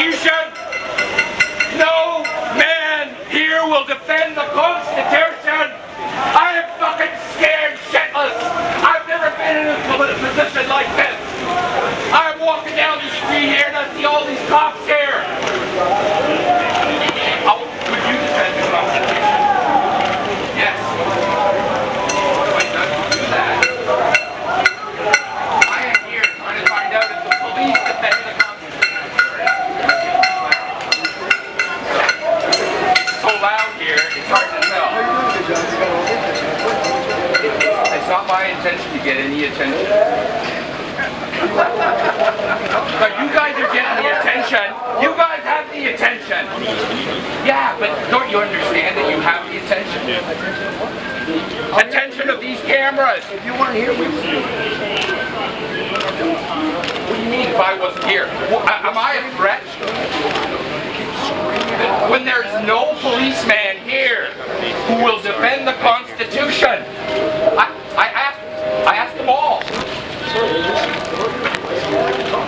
Constitution. No man here will defend the Constitution. I am fucking scared shitless. I've never been in a position like this. I'm walking down the street here and I see all these cops here. How would you defend the Constitution? Yes. Why don't you do that? I am here trying to find out if the police defend the Constitution. It's so loud here, it's hard to tell. It's not my intention to get any attention. But you guys are getting the attention. You guys have the attention. Yeah, but don't you understand that you have the attention? Attention of these cameras. If you weren't here, we would. What do you mean if I wasn't here? Well, am I a threat? When there's no policeman here who will defend the Constitution. I asked them all.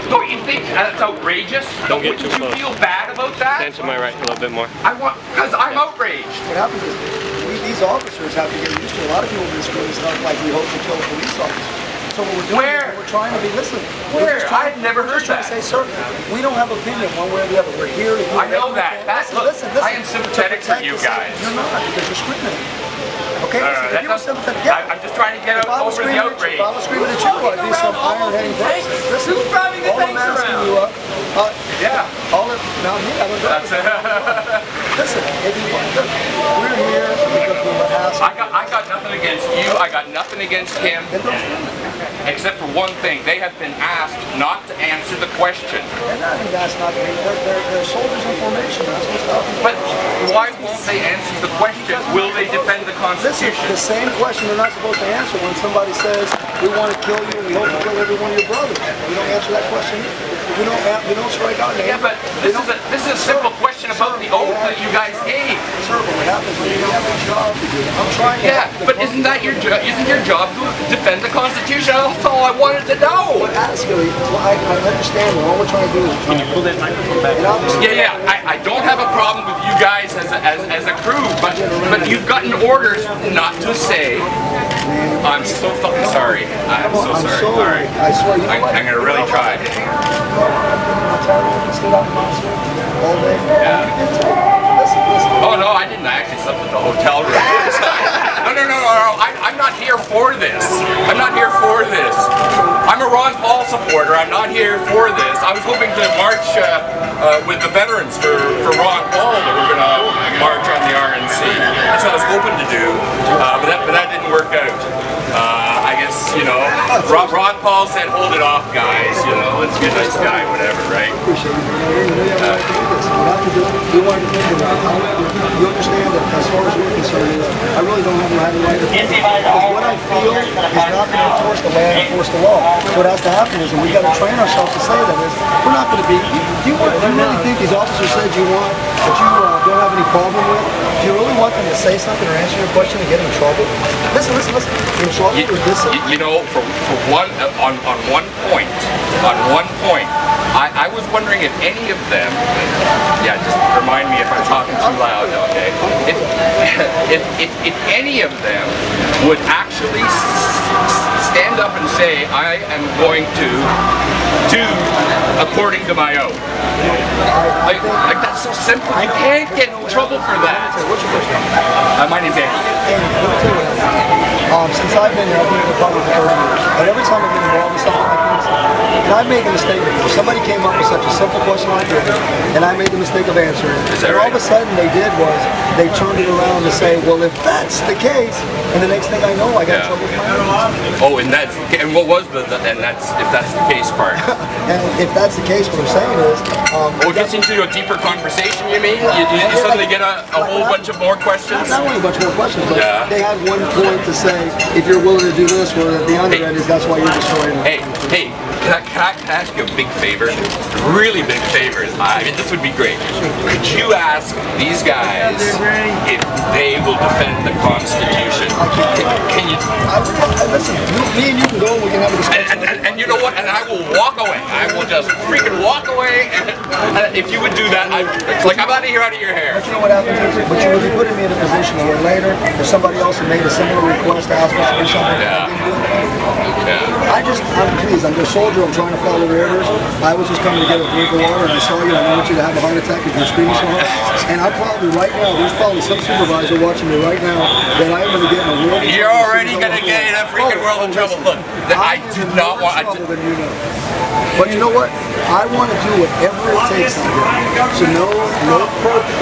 Don't you think that's outrageous? Wouldn't you feel bad about that? Stand to my right a little bit more. Because I'm outraged. What happens is, these officers have to get used to it. A lot of people in this room stuff like we hope to kill police officers. So what we're doing is we're trying to be listening. Where? I've never heard that. Say, sir, we don't have opinion one way or the other. We're here to do I know that. Listen. I am sympathetic for you guys. You're not, because you're screaming. Okay? If you were sympathetic, I'm just trying to get over the outrage. If I was screaming at you, I'd be some iron-heading person. Listen, who's driving the tanks around? You up. Yeah. Now me, I don't know. Listen, we're here because we're asking. I got nothing against you. I got nothing against him. Except for one thing. They have been asked not to answer the question. They're not being asked not to be. They're soldiers in formation. That's what's happening. But why won't they answer the question? Will they defend the Constitution? Listen, the same question they're not supposed to answer when somebody says, we want to kill you and we hope to kill every one of your brothers. We don't answer that question either. We don't strike out. Yeah, but this is a simple question about the oath that you guys gave. Sir, but what happens when you have a job to do? I'm trying to. Yeah, but isn't that your job? Isn't your job to defend the Constitution? That's all I wanted to know. Well, I understand. All we're trying to do is Can you pull that microphone back? Yeah. I don't have a problem with you guys as a crew, but you've gotten orders not to say. I'm so fucking sorry. I'm so sorry. All right. I swear. I'm gonna really try. Yeah. Oh no, I didn't. I actually slept at the hotel room. No. I'm not here for this. I'm not here for this. I'm a Ron Paul supporter. I'm not here for this. I was hoping to march with the veterans for Ron Paul. That we're gonna march on the RNC. That's what I was hoping to do, but that didn't work out. I guess, Ron Paul said, hold it off, guys, let's be a nice guy, whatever, right? Appreciate it. We want to think about it. You understand that as far as we're concerned, I really don't have the right to think. Because what I feel is not going to enforce the law, enforce the law. What has to happen is, and we've got to train ourselves to say that, is we're not going to be, do you really think these officers said you want, that you don't have any problem with? Do you really want them to say something or answer your question and get in trouble? Listen. In trouble with this? For one, on one point, I was wondering if any of them, just remind me if I'm talking too loud, okay? If any of them would actually stand up and say, I am going to do according to my oath. Like that's so simple. You can't get in trouble for that. What's your question? My name's Andy. Since I've been here, I've been in the public for 30 years. And every time I've been involved in something like this, and I've made the mistake before. Somebody came up with such a simple question like this, and I made the mistake of answering it. And all of a sudden they did was, they turned it around to say, well, if that's the case, and the next thing I know, I got in trouble with my own. Oh, and what was if that's the case part? And if that's the case, what I'm saying is... it gets into a deeper conversation, you mean? You suddenly get a whole bunch of more questions? Not only a bunch more questions, but they had one point to say, if you're willing to do this, or the other end is that's why you're destroying it. Hey, can I ask you a big favor? Really big favor. I mean, this would be great. Could you ask these guys if they will defend the Constitution? Can you? Listen, me and you can go and we can have a discussion. And you know what? And I will walk away. I will just freaking walk away. And if you would do that, it's like I'm out of your hair. But you know what happens is, but you would be putting me in a position where later, if somebody else had made a similar request to ask me to do something, I'm pleased. I'm a soldier. I'm trying to follow orders. I was just coming to get a drink of water, and I saw you. I don't want you to have a heart attack because you're screaming so hard. And I'm probably right now. There's probably some supervisor watching me right now that I am going to get in a world. You're already going to get in a freaking world of trouble. Look, I do not want. But you know what? I want to do whatever it takes to get. So no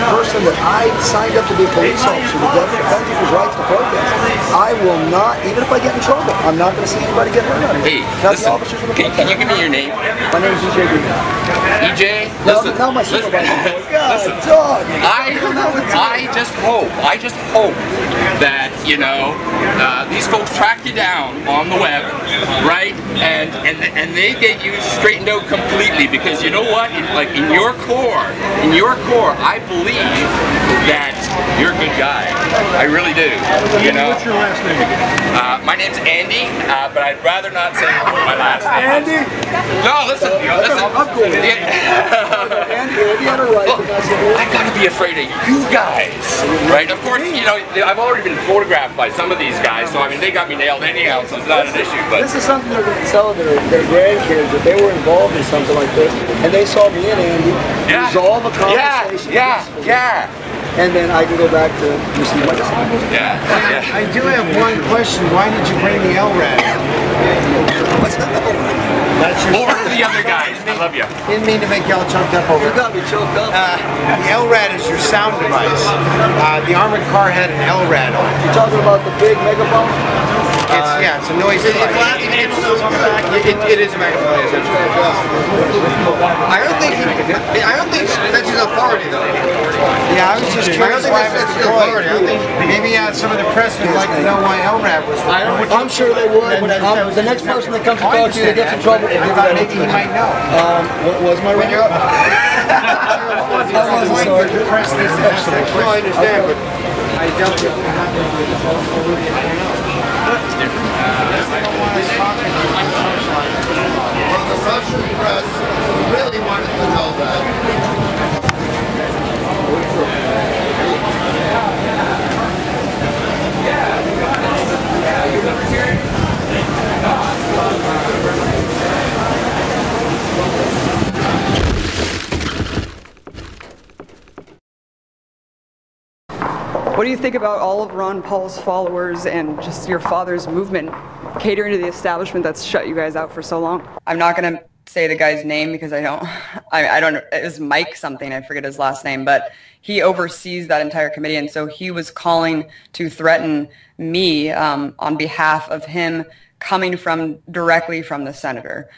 person that I signed up to be a police officer that defends his rights to protest. I will not, even if I get in trouble, I'm not going to see anybody get hurt on it. Hey, listen, can you give me your name? My name is EJ. EJ? Listen, now my supervisor. Listen, I just hope that, you know, these folks track you down on the web, right? And they get you straightened out completely, because you know what? In your core, I believe that you're a good guy. I really do. You know. What's your last name? My name's Andy, but I'd rather not say my last name. Andy? No, listen. I'm cool. Andy had a right. Look, I gotta be afraid of you guys, right? Of course, you know, I've already been photographed by some of these guys, so I mean, they got me nailed anyhow, so it's not an issue. But this is something they're going to tell their grandkids, that they were involved in something like this, and they saw me and Andy resolve a conversation. Yeah. And then I can go back to receive my discipline. Yeah. I do have one question. Why did you bring the LRAD? What's that? That's your Over to the other guys. I love you. Didn't mean to make y'all choked up over You it. got me choked up. The LRAD is your sound device. The armored car had an LRAD on it. You're talking about the big megaphone? It's a noise device. It is a megaphone. I don't think that's his authority though. Yeah, I was just curious why it was deployed. Maybe some of the press would like to know why LRAD was deployed. I'm sure they would. The next person that comes to talk to you that gets in trouble. Maybe he might know. What was my rank? I wasn't sorry. The press needs to ask that question. No, I understand, but I dealt with it. well, the Russian press really wanted to know that. What do you think about all of Ron Paul's followers and just your father's movement catering to the establishment that's shut you guys out for so long? I'm not going to say the guy's name because I don't, it was Mike something, I forget his last name, but he oversees that entire committee, and so he was calling to threaten me on behalf of him coming directly from the senator.